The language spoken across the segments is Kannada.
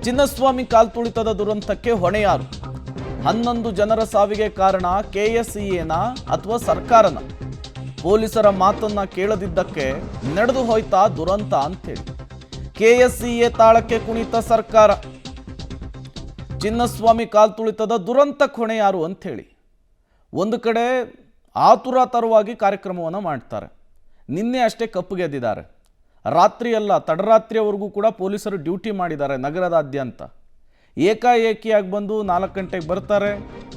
ಚಿನ್ನಸ್ವಾಮಿ ಕಾಲ್ತುಳಿತದ ದುರಂತಕ್ಕೆ ಹೊಣೆ ಯಾರು? 11 ಜನರ ಸಾವಿಗೆ ಕಾರಣ ಕೆಎಸ್ಸಿಎನ ಅಥವಾ ಸರ್ಕಾರನ? ಪೊಲೀಸರ ಮಾತನ್ನ ಕೇಳದಿದ್ದಕ್ಕೆ ನಡೆದು ಹೋಯ್ತಾ ದುರಂತ ಅಂತೇಳಿ ಕೆಎಸ್ಸಿಎ ತಾಳಕ್ಕೆ ಕುಣಿತ ಸರ್ಕಾರ. ಚಿನ್ನಸ್ವಾಮಿ ಕಾಲ್ತುಳಿತದ ದುರಂತಕ್ಕೆ ಹೊಣೆ ಯಾರು ಅಂಥೇಳಿ ಒಂದು ಕಡೆ ಆತುರಾತರವಾಗಿ ಕಾರ್ಯಕ್ರಮವನ್ನು ಮಾಡ್ತಾರೆ. ನಿನ್ನೆ ಅಷ್ಟೇ ಕಪ್ಪುಗೆದ್ದಿದ್ದಾರೆ. ರಾತ್ರಿಯಲ್ಲ, ತಡರಾತ್ರಿಯವರೆಗೂ ಕೂಡ ಪೊಲೀಸರು ಡ್ಯೂಟಿ ಮಾಡಿದ್ದಾರೆ ನಗರದಾದ್ಯಂತ. ಏಕಾಏಕಿಯಾಗಿ ಬಂದು 4 ಗಂಟೆಗೆ ಬರ್ತಾರೆ.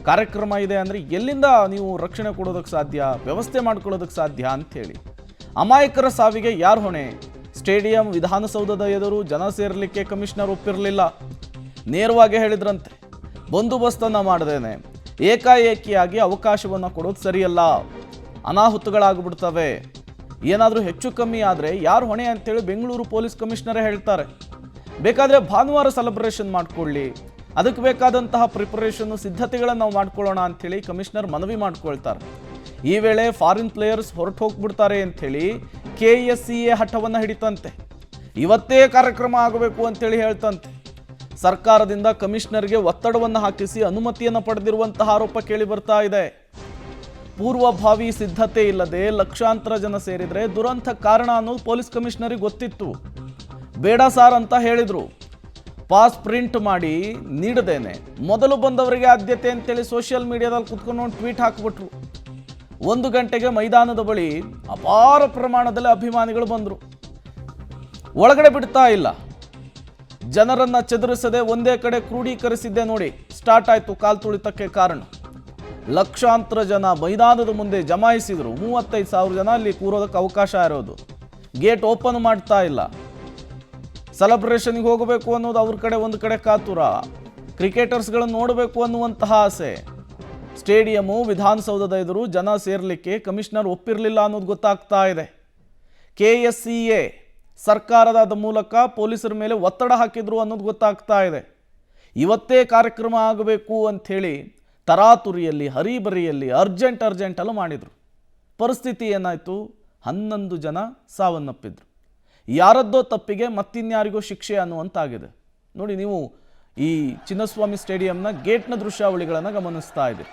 ಕಾರ್ಯಕ್ರಮ ಇದೆ ಅಂದರೆ ಎಲ್ಲಿಂದ ನೀವು ರಕ್ಷಣೆ ಕೊಡೋದಕ್ಕೆ ಸಾಧ್ಯ, ವ್ಯವಸ್ಥೆ ಮಾಡ್ಕೊಳ್ಳೋದಕ್ಕೆ ಸಾಧ್ಯ ಅಂಥೇಳಿ. ಅಮಾಯಕರ ಸಾವಿಗೆ ಯಾರು ಹೊಣೆ? ಸ್ಟೇಡಿಯಂ, ವಿಧಾನಸೌಧದ ಎದುರು ಜನ ಸೇರಲಿಕ್ಕೆ ಕಮಿಷನರ್ ಒಪ್ಪಿರಲಿಲ್ಲ. ನೇರವಾಗಿ ಹೇಳಿದ್ರಂತೆ, ಬಂದೋಬಸ್ತನ್ನು ಮಾಡದೇನೆ ಏಕಾಏಕಿಯಾಗಿ ಅವಕಾಶವನ್ನು ಕೊಡೋದು ಸರಿಯಲ್ಲ, ಅನಾಹುತಗಳಾಗ್ಬಿಡ್ತವೆ, ಏನಾದರೂ ಹೆಚ್ಚು ಕಮ್ಮಿ ಆದರೆ ಯಾರು ಹೊಣೆ ಅಂತೇಳಿ ಬೆಂಗಳೂರು ಪೊಲೀಸ್ ಕಮಿಷನರೇ ಹೇಳ್ತಾರೆ. ಬೇಕಾದರೆ ಭಾನುವಾರ ಸೆಲೆಬ್ರೇಷನ್ ಮಾಡಿಕೊಳ್ಳಿ, ಅದಕ್ಕೆ ಬೇಕಾದಂತಹ ಪ್ರಿಪರೇಷನ್ನು ಸಿದ್ಧತೆಗಳನ್ನು ನಾವು ಮಾಡ್ಕೊಳ್ಳೋಣ ಅಂಥೇಳಿ ಕಮಿಷನರ್ ಮನವಿ ಮಾಡ್ಕೊಳ್ತಾರೆ. ಈ ವೇಳೆ ಫಾರಿನ್ ಪ್ಲೇಯರ್ಸ್ ಹೊರಟು ಹೋಗ್ಬಿಡ್ತಾರೆ ಅಂಥೇಳಿ ಕೆಎಸ್ಸಿಎ ಹಠವನ್ನು ಹಿಡಿತಂತೆ. ಇವತ್ತೇ ಕಾರ್ಯಕ್ರಮ ಆಗಬೇಕು ಅಂತೇಳಿ ಹೇಳ್ತಂತೆ. ಸರ್ಕಾರದಿಂದ ಕಮಿಷನರ್ಗೆ ಒತ್ತಡವನ್ನು ಹಾಕಿಸಿ ಅನುಮತಿಯನ್ನು ಪಡೆದಿರುವಂತಹ ಆರೋಪ ಕೇಳಿ ಬರ್ತಾ ಇದೆ. ಪೂರ್ವಭಾವಿ ಸಿದ್ಧತೆ ಇಲ್ಲದೆ ಲಕ್ಷಾಂತರ ಜನ ಸೇರಿದರೆ ದುರಂತ ಕಾರಣ ಅನ್ನೋದು ಪೊಲೀಸ್ ಕಮಿಷನರಿಗೆ ಗೊತ್ತಿತ್ತು. ಬೇಡ ಸಾರ್ ಅಂತ ಹೇಳಿದರು. ಪಾಸ್ ಪ್ರಿಂಟ್ ಮಾಡಿ ನೀಡದೇನೆ ಮೊದಲು ಬಂದವರಿಗೆ ಆದ್ಯತೆ ಅಂತೇಳಿ ಸೋಷಿಯಲ್ ಮೀಡಿಯಾದಲ್ಲಿ ಕುತ್ಕೊಂಡು ಟ್ವೀಟ್ ಹಾಕಿಬಿಟ್ರು. 1 ಗಂಟೆಗೆ ಮೈದಾನದ ಬಳಿ ಅಪಾರ ಪ್ರಮಾಣದಲ್ಲಿ ಅಭಿಮಾನಿಗಳು ಬಂದರು. ಒಳಗಡೆ ಬಿಡ್ತಾ ಇಲ್ಲ. ಜನರನ್ನು ಚದುರಿಸದೆ ಒಂದೇ ಕಡೆ ಕ್ರೋಢೀಕರಿಸಿದ್ದೆ ನೋಡಿ ಸ್ಟಾರ್ಟ್ ಆಯಿತು ಕಾಲ್ತುಳಿತಕ್ಕೆ ಕಾರಣ. ಲಕ್ಷಾಂತರ ಜನ ಮೈದಾನದ ಮುಂದೆ ಜಮಾಯಿಸಿದರು. 35,000 ಜನ ಅಲ್ಲಿ ಕೂರೋದಕ್ಕೆ ಅವಕಾಶ ಇರೋದು. ಗೇಟ್ ಓಪನ್ ಮಾಡ್ತಾ ಇಲ್ಲ. ಸೆಲೆಬ್ರೇಷನ್ಗೆ ಹೋಗಬೇಕು ಅನ್ನೋದು ಅವ್ರ ಕಡೆ, ಒಂದು ಕಡೆ ಕಾತುರ. ಕ್ರಿಕೆಟರ್ಸ್ಗಳನ್ನು ನೋಡಬೇಕು ಅನ್ನುವಂತಹ ಆಸೆ. ಸ್ಟೇಡಿಯಮು, ವಿಧಾನಸೌಧದ ಎದುರು ಜನ ಸೇರಲಿಕ್ಕೆ ಕಮಿಷನರ್ ಒಪ್ಪಿರಲಿಲ್ಲ ಅನ್ನೋದು ಗೊತ್ತಾಗ್ತಾ ಇದೆ. ಕೆಎಸ್ಸಿಎ ಸರ್ಕಾರದ ಮೂಲಕ ಪೊಲೀಸರ ಮೇಲೆ ಒತ್ತಡ ಹಾಕಿದ್ರು ಅನ್ನೋದು ಗೊತ್ತಾಗ್ತಾ ಇದೆ. ಇವತ್ತೇ ಕಾರ್ಯಕ್ರಮ ಆಗಬೇಕು ಅಂಥೇಳಿ ತರಾತುರಿಯಲ್ಲಿ, ಹರಿಬರಿಯಲ್ಲಿ, ಅರ್ಜೆಂಟಲ್ಲಿ ಮಾಡಿದರು. ಪರಿಸ್ಥಿತಿ ಏನಾಯಿತು? 11 ಜನ ಸಾವನ್ನಪ್ಪಿದ್ರು. ಯಾರದ್ದೋ ತಪ್ಪಿಗೆ ಮತ್ತಿನ್ಯಾರಿಗೋ ಶಿಕ್ಷೆ ಅನ್ನುವಂತಾಗಿದೆ. ನೋಡಿ, ನೀವು ಈ ಚಿನ್ನಸ್ವಾಮಿ ಸ್ಟೇಡಿಯಂನ ಗೇಟ್ನ ದೃಶ್ಯಾವಳಿಗಳನ್ನು ಗಮನಿಸ್ತಾ ಇದ್ದೀರಿ.